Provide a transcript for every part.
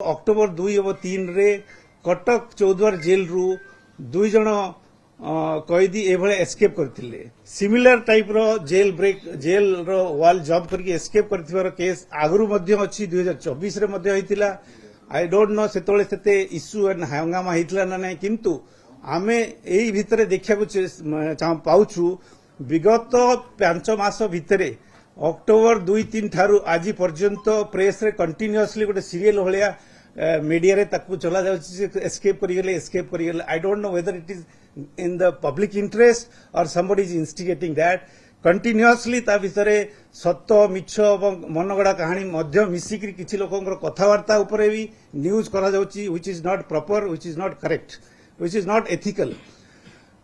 October 2 और 3 रे Cuttack Choudwar jail रु 2 जन कैदी एभले एस्केप करथिले। सिमिलर टाइप रो जेल ब्रेक जेल रो वाल जंप करके एस्केप करथिबार केस आगरु मध्ये अछि 2024 रे मध्ये होइतिला। आई डोंट नो सेतोले सेते इश्यू एंड हंगामा होइतिला ना नै, किंतु आमे एई भितरे देखिया पाउछु विगत 5 मास भितरे अक्टोबर 2-3 ठारू आज पर्यंत प्रेस रे कंटिन्यूअसली गोटे सीरियल भलिया मीडिया रे ताकू चला जाउछि एस्केप करिगले। I don't know whether it is in the public interest और somebody is instigating that. Continuously ता भितरे सत्य मिछ और मनगड़ा कहानी मध्य मिसिकरी किछि लोकंकर कथावार्ता उपरे भी न्यूज करा जाउछि which is not proper, which is not correct, which is not ethical.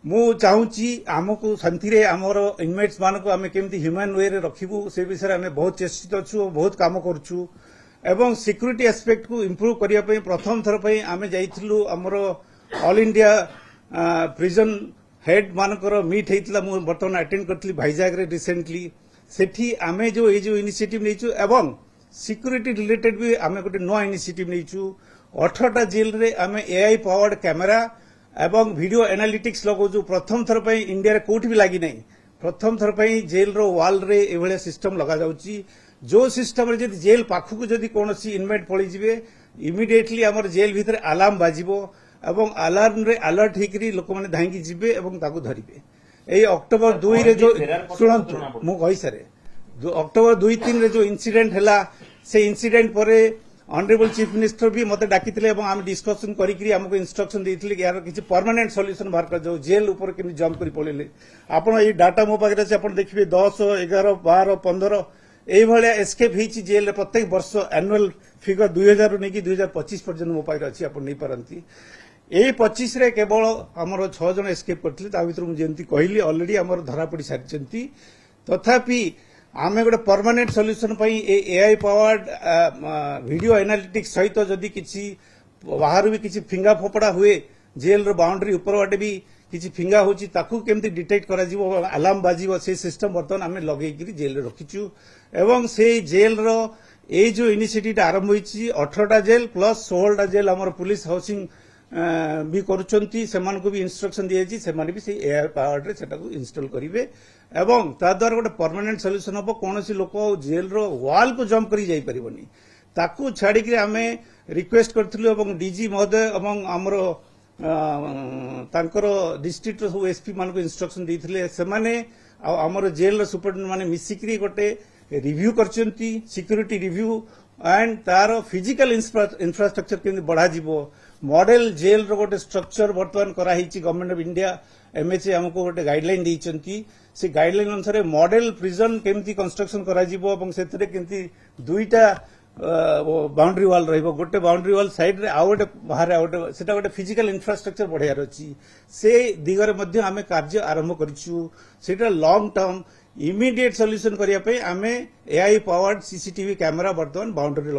मु चाहूँगी आमको शांति आमर इनमेट्स मान को आम केमती ह्यूमन वे रे रखिबू से विषय आम बहुत चेष्टित अच्छु और बहुत काम करूँ एवं सिक्यूरीटी एस्पेक्ट को इम्प्रूव करने प्रथम थर पर आम जाइलु आमर ऑल इंडिया प्रिजन हेड मानकर मीट होता बर्तमान अटेंड करी भाईजाग रे रिसेंटली। सेठी आमे जो इनिशिएटिव नहींचु एवं सिक्यूरीटी रिलेटेड भी आम गोटे नुआ इनिशिएटिव नहींचु। 18टा जेल रे आम एआई पावर्ड कैमेरा एवं वीडियो एनालिटिक्स लगौछु। प्रथम थर पर इंडिया कोठी भी लगी नहीं। प्रथम थर पर जेल रो वाल रे एभले सिस्टम लगा जाउची जो सिस्टम रे जदि जेल पाखु जदि कोनोसी इनमेट पळि जिवे इमिडिएटली हमर जेल भितर अलार्म बाजिबो एवं अलार्म रे अलर्ट हेकरी लोक माने धांगी जिवे एवं ताकू धरिबे। एई अक्टोबर 2 रे जो सुनंतु मु कहि सारे अक्टोबर 2-3 रे जो इंसिडेंट हला से इंसिडेंट परे ऑनरेबल चीफ मिनिस्टर भी मते डाकिथिले एवं आम डिस्कशन करिकरी हमको इंस्ट्रक्शन देथिले कि यार किछि परमानेंट सॉल्यूशन बाहर कर जाओ जेल ऊपर कि जंप करी पळेले। आपण एई डाटा मो पाखरे से आपण देखिबे 10, 11, 12, 15 एई भलिया एस्केप हिची जेल रे प्रत्येक वर्ष एनुअल फिगर 2000 रु नेकी 2025 पर्यंत मो पाखरे अछि आपण नै परंती। एई 25 रे केवल हमर 6 जन एस्केप करथिले ता भितर मु जेंती कहिली ऑलरेडी हमर धरा पड़ी सारिचंती। तथापि आमे गोटे परमानेंट सॉल्यूशन पई एआई पावर्ड वीडियो एनालिटिक्स सहित जदि किछि बाहर भी किछि फिंगा फोपड़ा हुए जेल रो बाउंड्री ऊपर वाटे भी किछि फिंगा होची ताकू केमती डिटेक्ट करा जिवो अलार्म बाजिवो से सिस्टम बर्तन आमे लगेई करी जेल रे रखिचु एवं से जेल रो ए जो इनिशिएटिव आरंभ होईची 18टा जेल प्लस 16टा जेल हमर पुलिस हाउसिंग भी करूचंती सेमान को भी इंस्ट्रक्शन दियाची सेमान भी से एआई पावर्ड रे सेटा को इंस्टॉल करिवे एवं ता द्वारा गोटे परमानेंट सॉल्यूशन हबो। कोनोसी लोक जेल रो वाल को जंप करी जाई परिबनी ताकू छाड़ी के आमे रिक्वेस्ट करथिलु एवं डीजी महोदय एवं हमरो तांकर डिस्ट्रिक्ट रो सब एसपी मान को इंस्ट्रक्शन देथिले सेमाने हमरो जेल रो सुपरडेंट माने मिसिकरी गोटे रिव्यू करचंती सिक्यूरीटी रिव्यू एंड तार फिजिकल इंफ्रास्ट्रक्चर केमती बढ़ा जिवो। मॉडल जेल रो गोटे स्ट्रक्चर बर्तमान करा हिची गवर्नमेंट ऑफ इंडिया एमएचए हमको गोटे गाइडलाइन देइचंती। से गाइडलाइन अनुसार मॉडल प्रिजन केमती कंस्ट्रक्शन करा जिवो एवं सेतरे केमती दुईटा बाउंड्री वाल रहिबो गोटे बाउंड्री वाल साइड रे आ गोटे बाहर आ गोटे सेटा गोटे फिजिकल इंफ्रास्ट्रक्चर बढ़ियार अछि से दिगरे मध्ये आमे कार्य आरंभ करिछु। सेटा लॉन्ग टर्म इमीडिएट सॉल्यूशन करिया पे आमे एआई पावर्ड सीसीटीवी कैमरा बर्तमान बाउंड्री